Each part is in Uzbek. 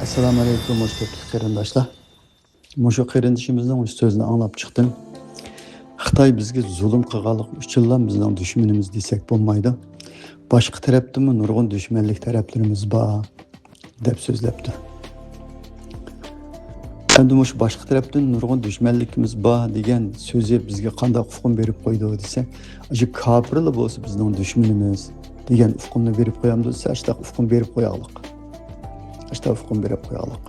Assalamu alaykum, hoş gördük qarindoshlar. Mushu qarindishimizning so'zini anglab chiqdim. Xitoy bizga zulm qilganlik uchun bizning dushmanimiz desak bo'lmaydi. Boshqa tarafdan nurg'un dushmanlik taraflarimiz bor deb so'zlabdi. Endi mushu boshqa tarafdan nurg'un dushmanligimiz bor degan so'zi bizga qanday hukm berib qo'ydi desa, shu kofirlar bo'lsa bizning dushmanimiz degan hukmni berib qo'yamiz desa, shu hukm berib qo'yaylik. İşte hukm berib qo'yaylik.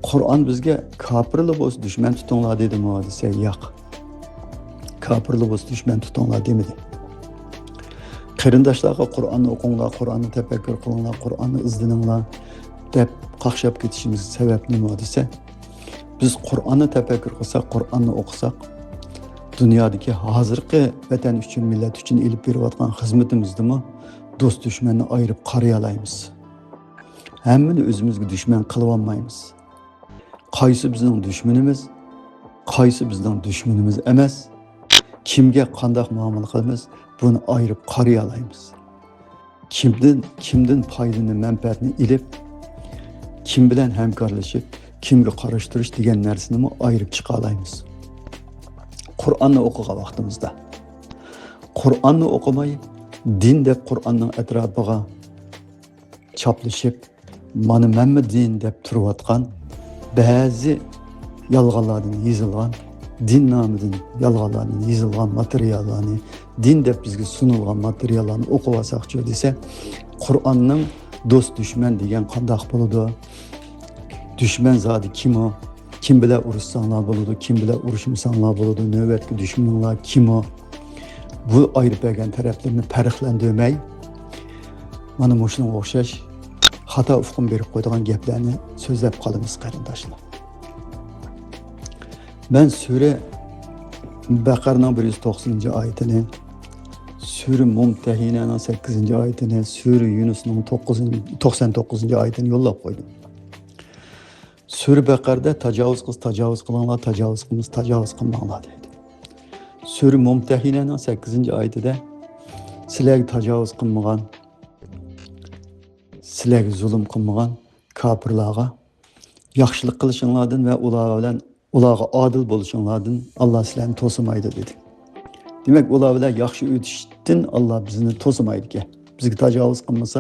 Qur'on bizga kofirlar bo'lsa dushman tutinglar dedimi desa, yo'q. Kofirlar bo'lsa dushman tutinglar demadi. Qarindoshlarga Qur'onni o'qinglar, Qur'onni tafakkur qilinglar, Qur'onni izlaninglar deb qaqshab ketishimiz sabab nima desa, biz Qur'onni tafakkur qilsak, Qur'onni o'qisak, dunyodagi hozirgi vatan uchun, millat uchun elib berayotgan xizmatimizdimi do'st dushmanni ayirib qariy olamiz. Hammani o'zimizga dushman qilib olmaymiz. Qaysi bizning dushmanimiz, qaysi bizning dushmanimiz emas, kimga qanday muomala qilamiz, buni ayirib qariy olamiz. Kimdan foydani, manfaatni ilib, kim bilan hamkorlashib, kimga qarashtirish degan narsani ayirib chiqa olamiz. Qur'onni o'qigan vaqtimizda. Qur'onni o'qimay, din deb Qur'onning atrofiga chaplashib, mana menmi din deb turayotgan ba'zi yolg'onlardan yozilgan, din nomidan yolg'onlardan yozilgan materiallarni, din deb bizga sunilgan materiallarni o'qib olsaqchi desa, Qur'onning do'st dushman degan qanday bo'ladi? Dushman zodi kim o? Kim bilan urushsanglar bo'ladi, kim bilan urushmasanglar bo'ladi, navbatgi dushmanlar kim o? Bu ayirib bergan taraflarni farqlantirmay, mana shunga o'xshash xato hukm berib qo'ydigan gaplarni so'zlab qolamiz qarindoshlar. Ben sura Baqarning 190-oyatini, sura Mumtahinaning 8-oyatini, sura Yunusning 99-oyatini yo'llab qo'ydim. Sura Baqarda tajovuz qilinglar, tajovuz qilmanglar deydi. Sura Mumtahinaning 8-oyatida sizlarga tajovuz qilmagan, sizlarga zulm qilmagan kofirlarga yaxshilik qilishinglardan va ularga adil bo'lishinglardan Allah sizlarni to'simaydi dedi. Demak, ular bilan yaxshi o'tishdan Allah bizni to'simaydi ki. Bizga tajovuz qilmasa,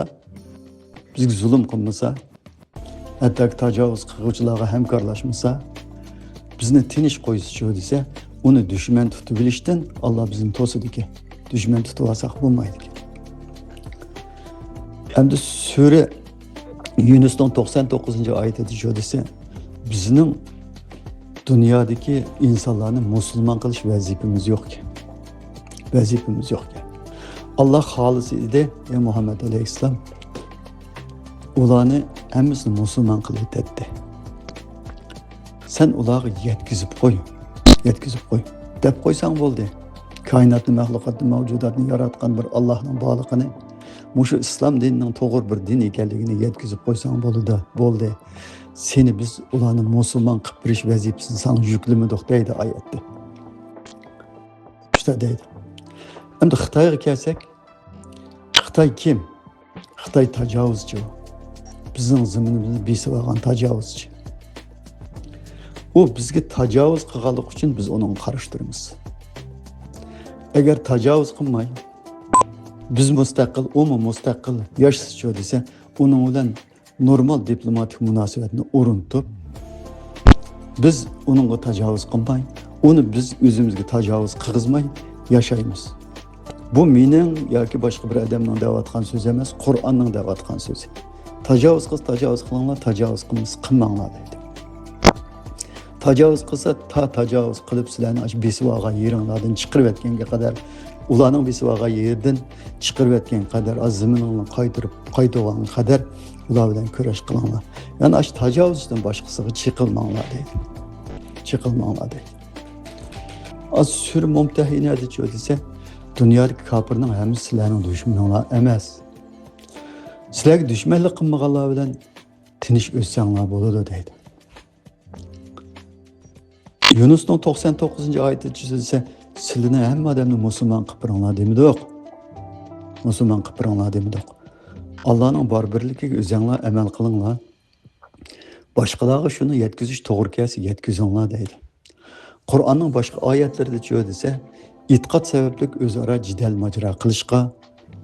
bizga zulm qilmasa, hatto tajovuz qiluvchilarga hamkorlashmasa, bizni tinch qo'ysa desa, uni dushman tutib bilishdan Allah bizni to'sidi ki. Dushman tutib olsak bo'lmaydi ki. Endi sura Yunus'un 99-oyatida shu desa, bizning dunyodagi insonlarni musulmon qilish vazifamiz yo'q ki. Vazifamiz yo'q ki. Allah xolis edi, ey Muhammad alayhissalom, ularni hammasini musulmon qilib o'tdi. Sen ularga yetkazib qo'y deb qo'ysang bo'ldi. Koinotni, maxluqotni, mavjudotni yaratgan bir Allohning borlig'ini, mushu islom dinining to'g'ri bir din ekanligini yetkazib qo'ysang bo'ldi. Seni biz ularni musulmon qilib berish vazifasini sana yuklamadik deydi oyatda. Shunday deydi. Endi Xitoyga kelsak, Xitoy kim? Xitoy tajovuzchi. Bizning zaminimizni besib olgan tajovuzchi. U bizga tajovuz qilganlik uchun biz uni qarashtiramiz. Agar tajovuz qilmay, biz mustaqil, u mustaqil yashashchi desa, uning bilan normal diplomatik munosabatni o'rnatib, biz uningga tajovuz qilmay, uni biz o'zimizga tajovuz qilg'izmay yashaymiz. Bu mening yoki boshqa bir odamning da'vatgan so'zi emas, Qur'onning da'vatgan so'zi. Tajovuz qilinglar, tajovuz qilmanglar deydi. Tajovuz qilsa, tajovuz qilib sizlarni besib olgan yeringlardan chiqarib etganga qadar, ularning besib olgan yerdan chiqarib etgan qadar, azminingni qaytirgan qadar ular bilan kurash qilinglar. Ya'ni shu tajovuzdan boshqasiga chiqilmanglar deydi. Az sura Mumtahinada desa, dunyodagi kofirning hammasi sizlarning dushmaninglar emas. Sizlarga dushmanlik qilmaganlar bilan tinch o'tsanglar bo'ladi deydi. Yunus'un 99-oyatida desa, sizlarni hamma odamni musulmon qilib beringlar demidik. Musulmon qilib beringlar demidik. Allah'ın bar birligiga o'zinglar amal qilinglar. Boshqalarga shuni yetkazish to'g'ri kelsa yetkazinglar deydi. Qur'onning boshqa oyatlarida chu desa, e'tiqod sababli o'zaro jidal majra qilishga,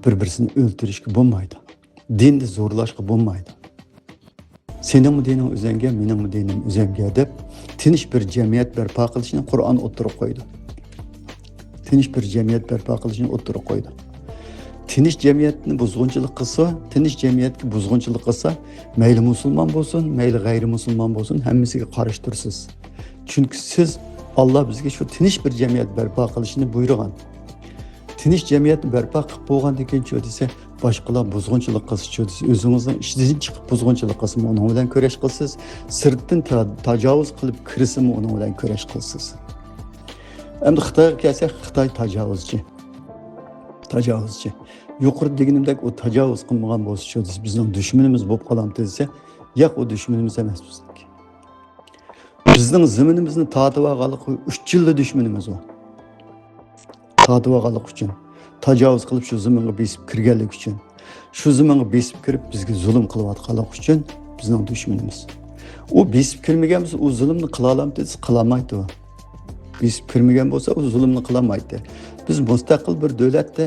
bir-birini o'ltirishga bo'lmaydi. Dinni zo'rlashga bo'lmaydi. Sening dining o'zingga, mening dinim o'zimga deb tinch bir jamiyat barpo qilishni Qur'on o'ttirib qo'ydi. Tinch bir jamiyat barpo qilishni o'ttirib qo'ydi. Tinch jamiyatni buzg'unchilik qilsa, tinch jamiyatga buzg'unchilik qilsa, mayli musulmon bo'lsin, mayli g'ayri musulmon bo'lsin, hammasiga qarshi tursiz. Chunki siz Allah bizga shu tinch bir jamiyat barpo qilishni buyurgan. Tinch jamiyatni barpo qilib bo'lgandan keyin chu desa, boshqalar buzg'unchilik qilsa, chu desa, o'zingizning ishingizdan chiqib buzg'unchilik qilsa, uning bilan kurash qilsiz, sirtdan tajovuz qilib kirsa, uning bilan kurash qilsiz. Endi Xitoyga kelsak, Xitoy tajovuzchi. Tajovuzchi. Yuqorida deganimdek o tajovuz qilmagan bo'lsa, chu desa, bizning dushmanimiz bo'lib qolamiz desa, yo'q, o dushmanimiz emas bizning. Bizning zaminimizni tatib olganlik 3 yilda dushmanimiz bor. Tatib olganlik uchun, tajovuz qilib shu zaminga besib kirganlik uchun, shu zaminga besib kirib bizga zulm qilayotganlik uchun bizning dushmanimiz. U besib kirmagan bo'lsa, u zulmni qila olmaydi desa, qila olmaydi. Besib kirmagan bo'lsa, u zulmni qila olmaydi. Biz mustaqil bir davlatda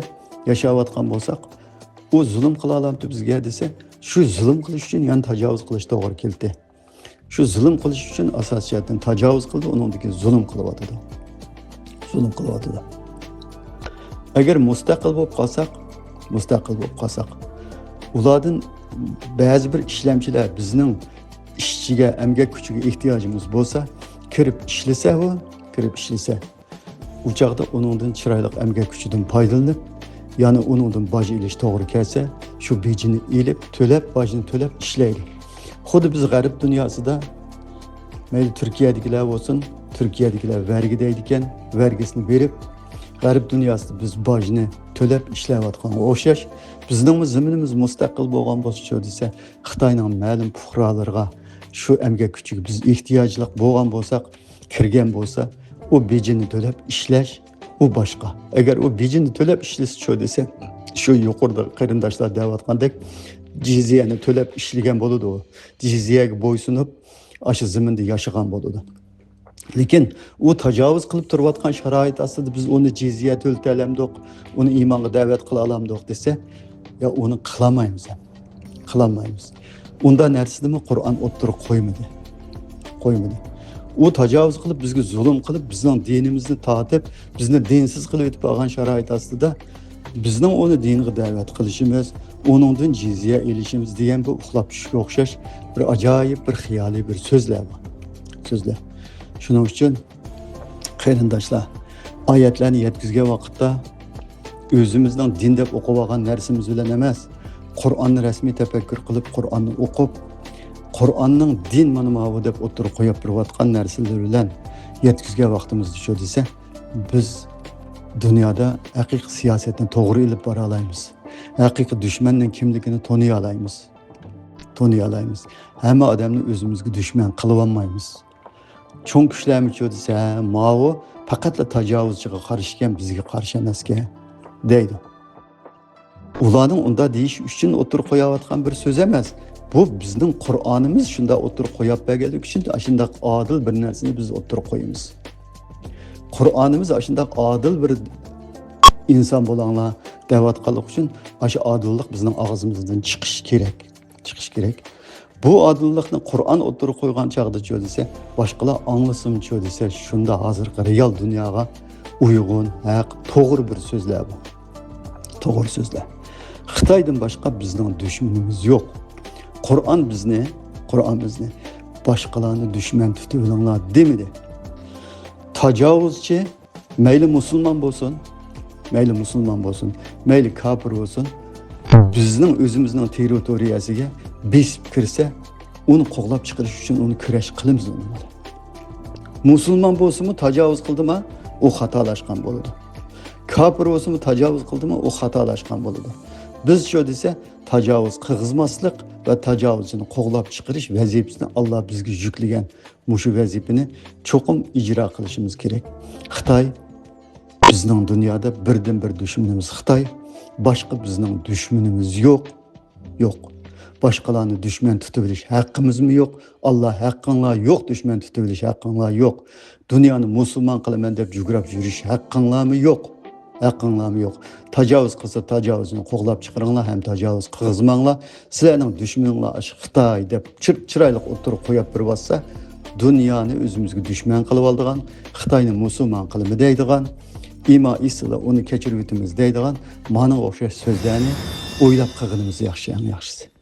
yashayotgan bo'lsak, u zulm qila olmaydi bizga desa, shu zulm qilish uchun yana tajovuz qilish to'g'ri keldi. Shu zulm qilish uchun asosiyatdan tajovuz qildi, uningdagi zulm qilyotdi. Zulm qilyotdi. Agar mustaqil bo'lib qolsak, ulardan ba'zi bir ishlamchilar bizning ishchiga, emgak kuchiga ehtiyojimiz bo'lsa, kirib ishlasa, u chaqda uningdan chiroyli emgak kuchidan foydalanib, ya'ni uningdan boj ilish to'g'ri kelsa, shu bejini elib, bojini to'lab ishlaydi. Xuddi biz g'arb dunyosida mayli Turkiyadagilar bo'lsin, Turkiyadagilar vergi deydi ekan, vergisini berib, g'arb dunyosida biz bojni to'lab ishlayotganga o'xshash, bizning zaminimiz mustaqil bo'lgan bo'lsa desa, Xitoyning ma'lum fuqarolarga shu emgak kuchiga biz ehtiyojli bo'lgan bo'lsak, kirgan bo'lsa, u bejini to'lab ishlash u boshqa. Agar u bejini to'lab ishlasa desa, shu yuqorida qarindoshlar deyotgandek jizyani to'lab ishlagan bo'ladi u. Jizyaga bo'ysunib, aşı zaminda yashagan bo'ladi. Lekin u tajovuz qilib turayotgan sharoit ostida biz uni jizya to'ltalamdik, uni iymonga da'vat qila olamdik desa, ya uni qilmaymiz. Unda narsadimi Qur'on o'ttirib qo'ymadi. U tajovuz qilib bizga zulm qilib, bizning dinimizni tatib, bizni dinsiz qilib o'tib olgan sharoit ostida bizning uni dinga da'vat qilishimiz, uningdan jizya elishimiz degan bu uxlab tushishga o'xshash bir ajoyib, bir xiyoliy bir so'zlar bor. Shuning uchun qarindoshlar, oyatlarni yetkazgan vaqtda o'zimizning din deb o'qib olgan narsamiz bilan emas, Qur'onni rasmiy tafakkur qilib, Qur'onni o'qib, Qur'onning din mana bu deb o'tirib qo'yib turayotgan narsalar bilan yetkazgan vaqtimizda shu desa, biz dunyoda haqiqiy siyosatni to'g'ri ilib bora olamiz. Haqiqiy dushmanning kimligini toniy olamiz. Hamma odamni o'zimizga dushman qilib olmaymiz. Cho'ng kuchlarmi desa, ma'vo faqatla tajovuzchiga qarshi ekan, bizga qarshi emas ekan deydi. Ularning unda deyish uchun o'tirib qo'yayotgan bir so'z emas. Bu bizning Qur'onimiz shunda o'tirib qo'yib berganlik uchun shunday adil bir narsani biz o'tirib qo'yamiz. Qur'onimiz shunday adil bir inson bo'langlar da'vat qilish uchun shu adillik bizning og'zimizdan chiqish kerak. Bu adillikni Qur'on o'tirib qo'ygan chaqda desa, boshqalar anglasin desa, shunda hozirgi real dunyoga uyg'un, haq, to'g'ri bir so'zlar bu. To'g'ri so'zlar. Xitoydan boshqa bizning dushmanimiz yo'q. Qur'on bizni boshqalarni dushman tutuvinglar demidi. Tajovuzchi mayli musulmon bo'lsin, mayli kafir bo'lsin, bizning o'zimizning territoriyasiga besib kirsa, uni qo'g'lab chiqarish uchun uni kurash qilamiz uni. Musulmon bo'lsa-mu tajovuz qildimi, u xatolashgan bo'ladi. Kafir bo'lsa-mu tajovuz qildimi, u xatolashgan bo'ladi. Biz shu desa, tajovuz qilg'izmaslik va tajovuzchini qo'g'lab chiqarish vazifasini Alloh bizga yuklagan mushu vazifani cho'qim ijro qilishimiz kerak. Xitoy bizning dunyoda birdan bir dushmanimiz Xitoy, boshqa bizning dushmanimiz yo'q. Başkalarını düşman tutabiliş hakkımız mı yok? Allah hakkınla yok, düşman tutabiliş hakkınla yok. Dünyanı Müslüman kılaman dep jugurap yürüyüş hakkınla mı yok? Hakkınla mı yok? Tacavuz kılsa tacavuzunu qoğlap çıkarыңlar, hem tacavuz kılgızmаңlar. Sizlerning düşmanыңlar Xitoy dep çıraylık oturup koyup bir bassa, dünyani özümüzge düşman kılıp aldığan, Xitoyni Müslüman kılımı deydigan, İma İsa'la onu keçirip ötümüz deydigan, mana o'xshash so'zlarni o'ylab qilganimiz yaxshi, eng yaxshisi.